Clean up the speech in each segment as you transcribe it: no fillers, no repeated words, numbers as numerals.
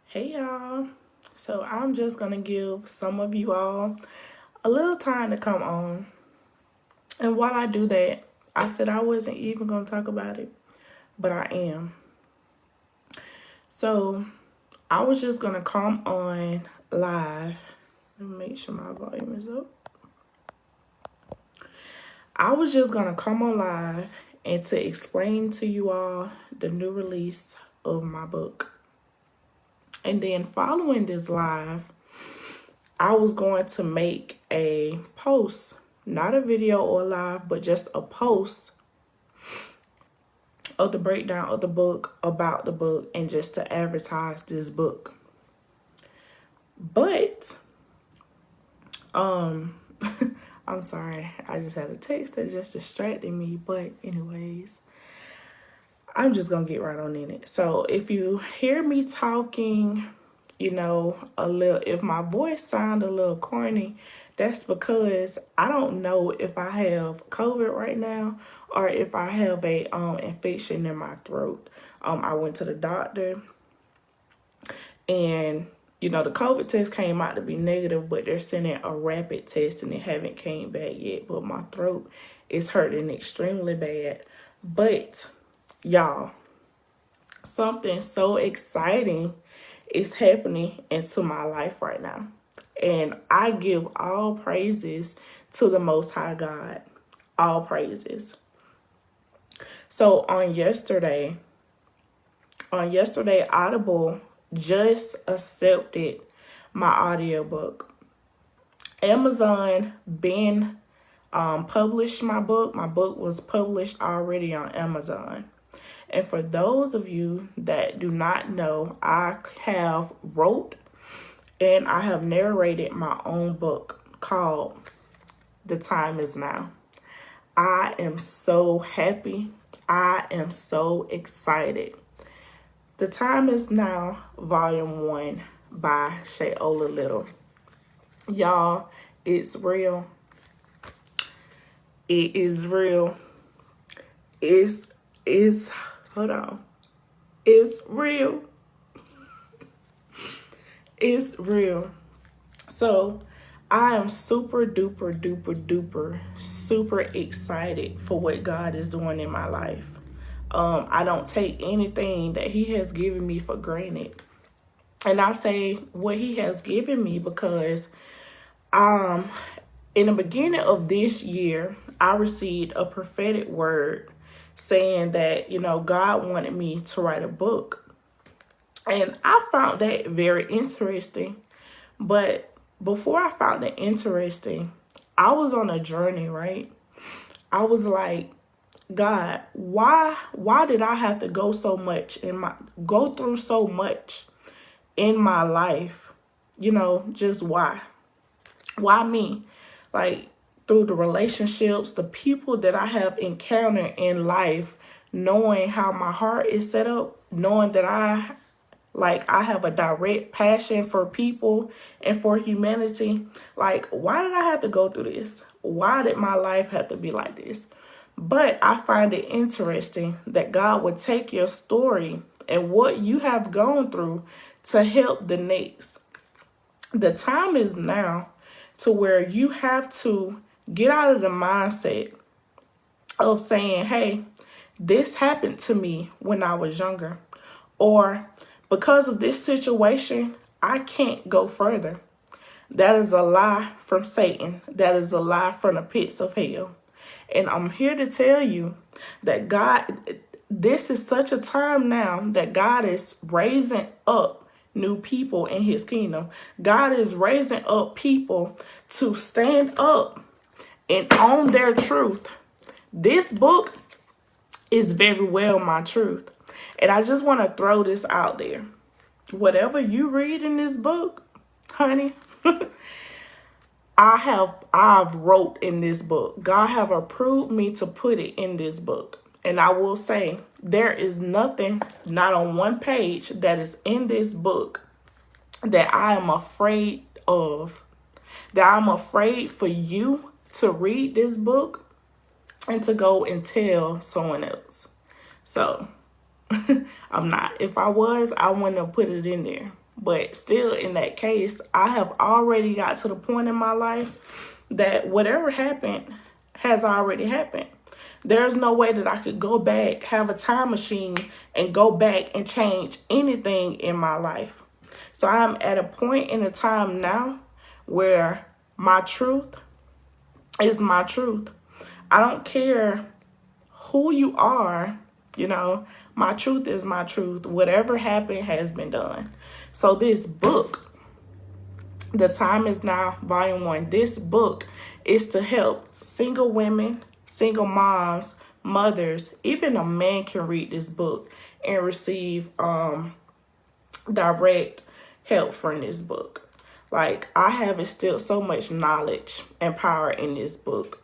Hey y'all. So I'm just gonna give some of you all a little time to come on. And while I do that, I said I wasn't even gonna talk about it, but I am. So I was just gonna come on live. Let me make sure my volume is up. I was just gonna come on live and to explain to you all the new release of my book. And then following this live, I was going to make a post, not a video or live, but just a post of the breakdown of the book, about the book, and just to advertise this book. But, I'm sorry, I just had a text that just distracted me. But anyways, I'm just going to get right on in it. So if you hear me talking, a little, if my voice sound a little corny, that's because I don't know if I have COVID right now or if I have a infection in my throat. I went to the doctor and the COVID test came out to be negative, but they're sending a rapid test and it haven't came back yet. But my throat is hurting extremely bad. But y'all, something so exciting is happening into my life right now. And I give all praises to the Most High God. All praises. So on yesterday, Audible just accepted my audiobook. Amazon been published my book. My book was published already on Amazon. And for those of you that do not know, I have wrote and I have narrated my own book called The Time Is Now. I am so happy. I am so excited. The Time Is Now, Volume 1 by Shayola Little. Y'all, it's real. It is real. Hold on. It's real. It's real. So I am super duper super excited for what God is doing in my life. I don't take anything that He has given me for granted. And I say what He has given me because in the beginning of this year, I received a prophetic word saying that, God wanted me to write a book. And I found that very interesting. But before I found it interesting, I was on a journey, right? I was like, God, why did I have to go through so much in my life? Just why? Why me? Like, through the relationships, the people that I have encountered in life, knowing how my heart is set up, knowing that I have a direct passion for people and for humanity. Like, why did I have to go through this? Why did my life have to be like this? But I find it interesting that God would take your story and what you have gone through to help the next. The time is now to where you have to get out of the mindset of saying, hey, this happened to me when I was younger. Or because of this situation, I can't go further. That is a lie from Satan. That is a lie from the pits of hell. And I'm here to tell you that this is such a time now that God is raising up new people in His kingdom. God is raising up people to stand up and own their truth. This book is very well my truth. And I just want to throw this out there. Whatever you read in this book, honey, I've wrote in this book. God have approved me to put it in this book. And I will say, there is nothing, not on one page, that is in this book that I am afraid of. That I'm afraid for you to read this book and to go and tell someone else. So, I'm not. If I was, I wouldn't have put it in there. But still, in that case, I have already got to the point in my life that whatever happened has already happened. There's no way that I could go back, have a time machine, and go back and change anything in my life. So I'm at a point in a time now where my truth is my truth. I don't care who you are, my truth is my truth. Whatever happened has been done. So this book, The Time Is Now, Volume 1, this book is to help single women, single moms, mothers, even a man can read this book and receive direct help from this book. Like, I have instilled so much knowledge and power in this book.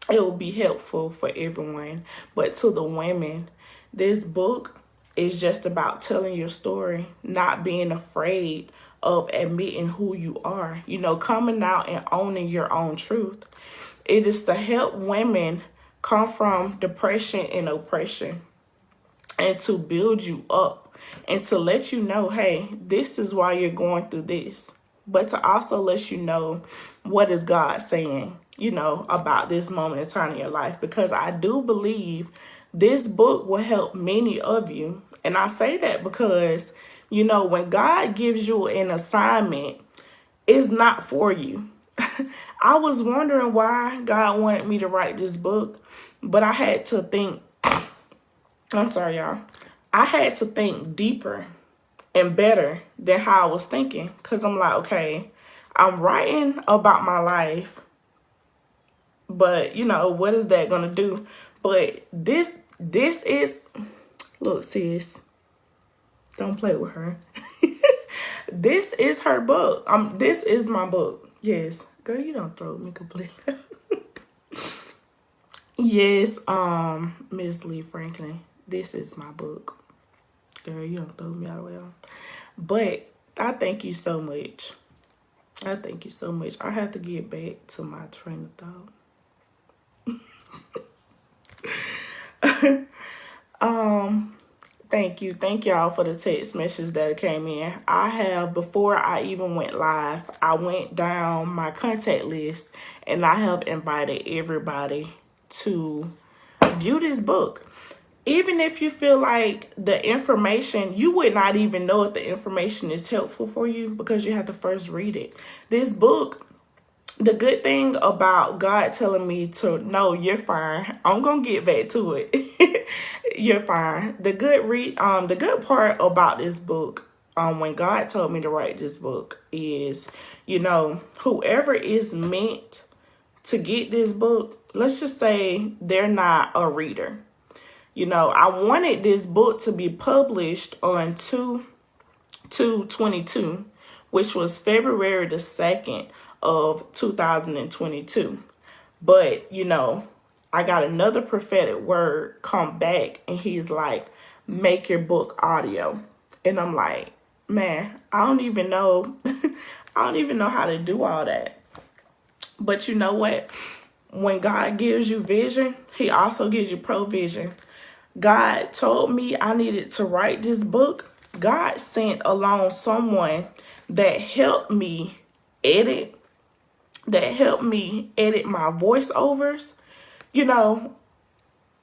It will be helpful for everyone. But to the women, this book is just about telling your story, not being afraid of admitting who you are, coming out and owning your own truth. It is to help women come from depression and oppression and to build you up and to let you know, hey, this is why you're going through this. But to also let you know what is God saying, about this moment in time in your life. Because I do believe this book will help many of you. And I say that because, when God gives you an assignment, it's not for you. I was wondering why God wanted me to write this book, but I had to think, I'm sorry, y'all. I had to think deeper and better than how I was thinking. Because I'm like, okay, I'm writing about my life, but, what is that going to do? But this is, look, sis, don't play with her. This is her book. This is my book. Yes. Girl, you don't throw me completely. Yes, Miss Lee Franklin, this is my book. Girl, you don't throw me all the way off. But I thank you so much. I thank you so much. I have to get back to my train of thought. Thank you. Thank y'all for the text messages that came in. I have, before I even went live, I went down my contact list and I have invited everybody to view this book. Even if you feel like the information, you would not even know if the information is helpful for you because you have to first read it. This book, the good thing about God telling me to, no, you're fine. I'm going to get back to it. You're fine. The good part about this book, when God told me to write this book is, whoever is meant to get this book, let's just say they're not a reader. I wanted this book to be published on 2/22, which was February the 2nd of 2022. But, I got another prophetic word come back and he's like, make your book audio. And I'm like, man, I don't even know. I don't even know how to do all that. But you know what? When God gives you vision, he also gives you provision. God told me I needed to write this book. God sent along someone that helped me edit my voiceovers.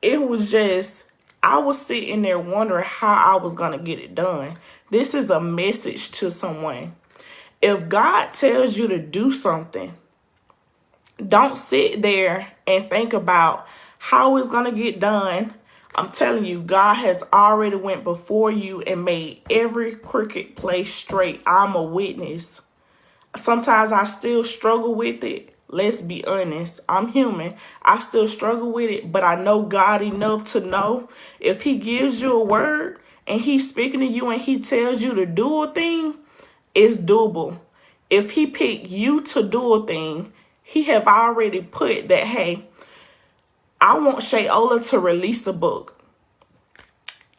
It was just, I was sitting there wondering how I was going to get it done. This is a message to someone. If God tells you to do something, don't sit there and think about how it's going to get done. I'm telling you, God has already went before you and made every crooked place straight. I'm a witness. Sometimes I still struggle with it. Let's be honest. I'm human. I still struggle with it, but I know God enough to know if he gives you a word and he's speaking to you and he tells you to do a thing, it's doable. If he picked you to do a thing, he have already put that, hey, I want Shayola to release a book.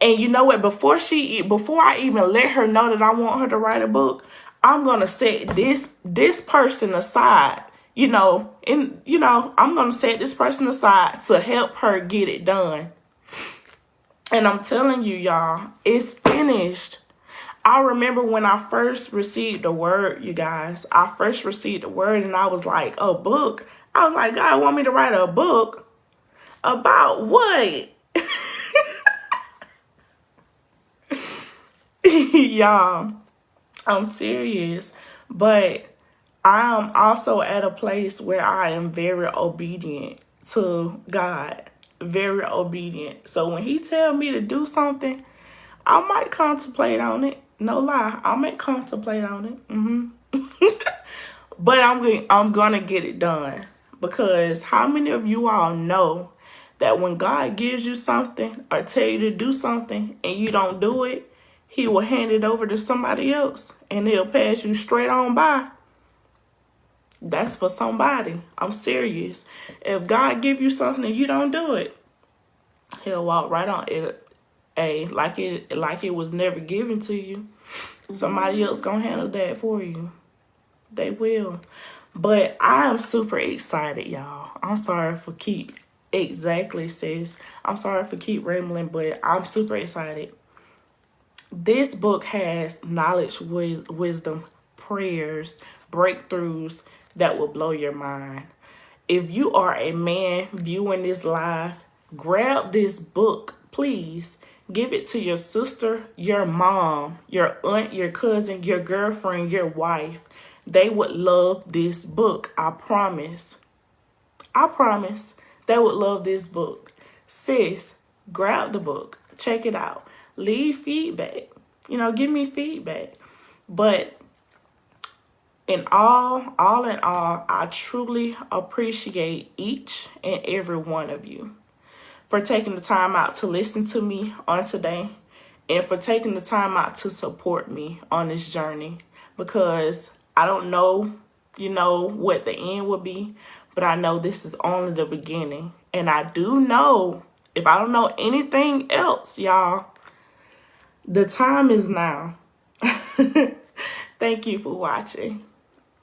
And you know what? Before I even let her know that I want her to write a book, I'm going to set this person aside, I'm going to set this person aside to help her get it done. And I'm telling you, y'all, it's finished. I remember when I first received the word, you guys. I first received the word and I was like, a book? I was like, God want me to write a book? About what? Y'all, I'm serious. But I'm also at a place where I am very obedient to God. Very obedient. So when he tell me to do something, I might contemplate on it. No lie, I might contemplate on it. But I'm gonna get it done. Because how many of you all know that when God gives you something or tell you to do something and you don't do it, he will hand it over to somebody else and he'll pass you straight on by? That's for somebody. I'm serious. If God give you something and you don't do it, he'll walk right on it. Like it was never given to you. Somebody else gonna handle that for you. They will. But I am super excited, y'all. I'm sorry for exactly, sis. I'm sorry for keep rambling, but I'm super excited. This book has knowledge, wisdom, prayers, breakthroughs that will blow your mind. If you are a man viewing this live, grab this book, please. Give it to your sister, your mom, your aunt, your cousin, your girlfriend, your wife. They would love this book. I promise. I promise they would love this book. Sis, grab the book. Check it out. Leave feedback. Give me feedback. But in all in all, I truly appreciate each and every one of you for taking the time out to listen to me on today and for taking the time out to support me on this journey, because I don't know, what the end will be, but I know this is only the beginning. And I do know, if I don't know anything else, y'all, the time is now. Thank you for watching.